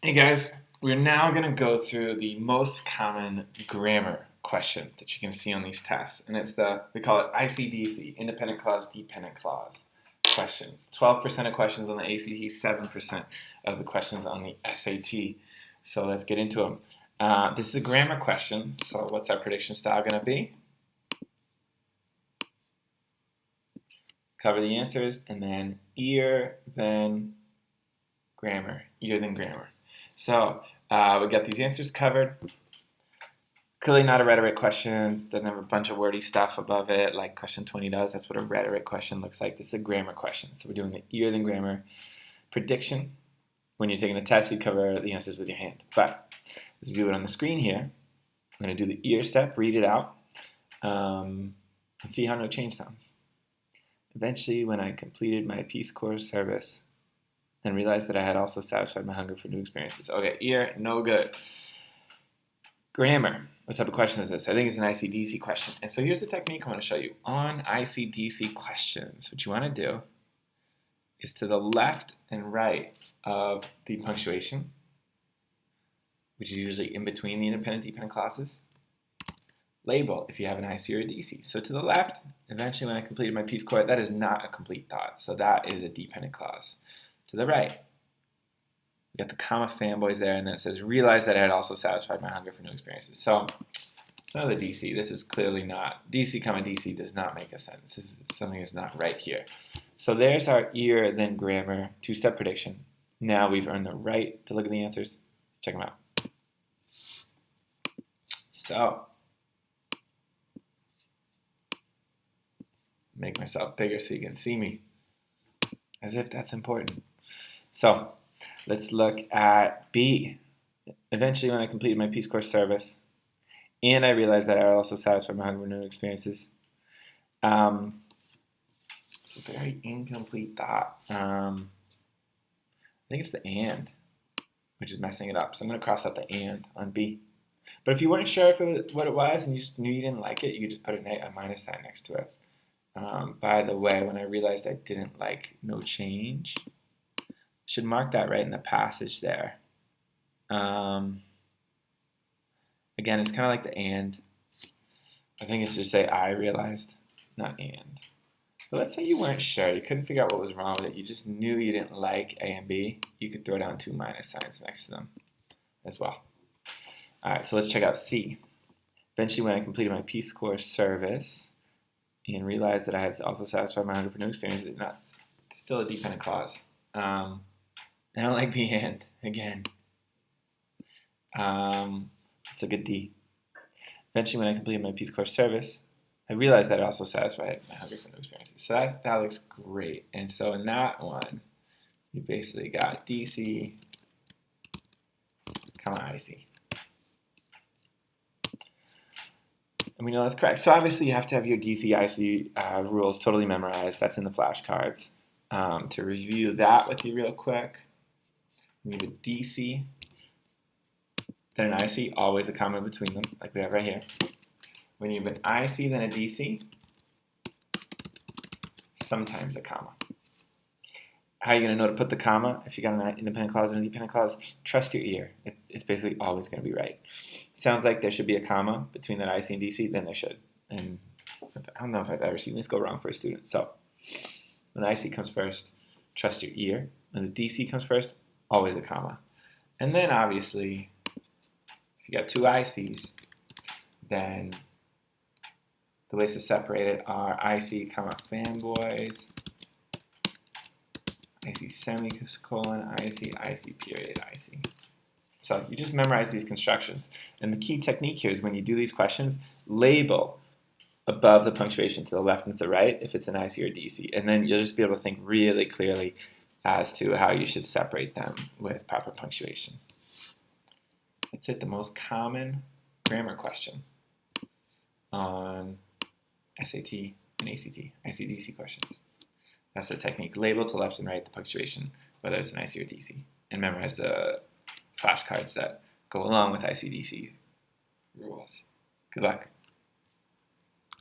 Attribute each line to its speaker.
Speaker 1: Hey guys, we're now going to go through the most common grammar question that you can see on these tests. And we call it ICDC, independent clause, dependent clause questions. 12% of questions on the ACT, 7% of the questions on the SAT. So let's get into them. This is a grammar question, so what's our prediction style going to be? Cover the answers, and then ear, then grammar, ear, then grammar. So we got these answers covered. Clearly not a rhetoric question. Doesn't have a bunch of wordy stuff above it like question 20 does. That's what a rhetoric question looks like. This is a grammar question. So we're doing the ear, then grammar. Prediction. When you're taking a test, you cover the answers with your hand. But as we do it on the screen here, I'm going to do the ear step, read it out, and see how no change sounds. Eventually, when I completed my Peace Corps service, and realized that I had also satisfied my hunger for new experiences. Okay, ear, no good. Grammar, what type of question is this? I think it's an ICDC question. And so here's the technique I want to show you. On ICDC questions, what you want to do is to the left and right of the punctuation, which is usually in between the independent dependent clauses, label if you have an IC or a DC. So to the left, eventually when I completed my Peace Corps, that is not a complete thought. So that is a dependent clause. To the right, we got the comma FANBOYS there, and then it says, realize that I had also satisfied my hunger for new experiences. So it's not the DC. This is clearly not. DC, comma DC does not make a sentence. This is, something is not right here. So there's our ear, then grammar, two-step prediction. Now we've earned the right to look at the answers. Let's check them out. So, make myself bigger so you can see me, as if that's important. So let's look at B. Eventually, when I completed my Peace Corps service, and I realized that I also satisfied my hunger for new experiences. It's a very incomplete thought. I think it's the and, which is messing it up. So I'm going to cross out the and on B. But if you weren't sure what it was and you just knew you didn't like it, you could just put a minus sign next to it. By the way, when I realized I didn't like no change, should mark that right in the passage there. Again, it's kind of like the and. I think it's just say I realized, not and. But let's say you weren't sure. You couldn't figure out what was wrong with it. You just knew you didn't like A and B. You could throw down two minus signs next to them as well. All right, so let's check out C. Eventually, when I completed my Peace Corps service and realized that I had also satisfied my hunger for new experiences, it's still a dependent clause. I don't like the and, again. It's like a D. Eventually, when I completed my Peace Corps service, I realized that I also satisfied my hunger for new experiences. So that looks great. And so in that one, you basically got DC, comma IC. And we know that's correct. So obviously you have to have your DC, IC rules totally memorized. That's in the flashcards. To review that with you real quick, we need a DC, then an IC, always a comma between them, like we have right here. When you have an IC, then a DC, sometimes a comma. How are you going to know to put the comma if you got an independent clause and a dependent clause? Trust your ear. It's basically always going to be right. Sounds like there should be a comma between that IC and DC, then there should. And I don't know if I've ever seen this go wrong for a student. So when the IC comes first, trust your ear. When the DC comes first, always a comma. And then obviously, if you got two ICs, then the ways to separate it are IC, comma, FANBOYS, IC semicolon, IC period, IC. So you just memorize these constructions. And the key technique here is when you do these questions, label above the punctuation to the left and to the right if it's an IC or DC. And then you'll just be able to think really clearly as to how you should separate them with proper punctuation. That's it, the most common grammar question on SAT and ACT, ICDC questions. That's the technique. Label to left and right the punctuation, whether it's an IC or DC, and memorize the flashcards that go along with ICDC rules. Good luck.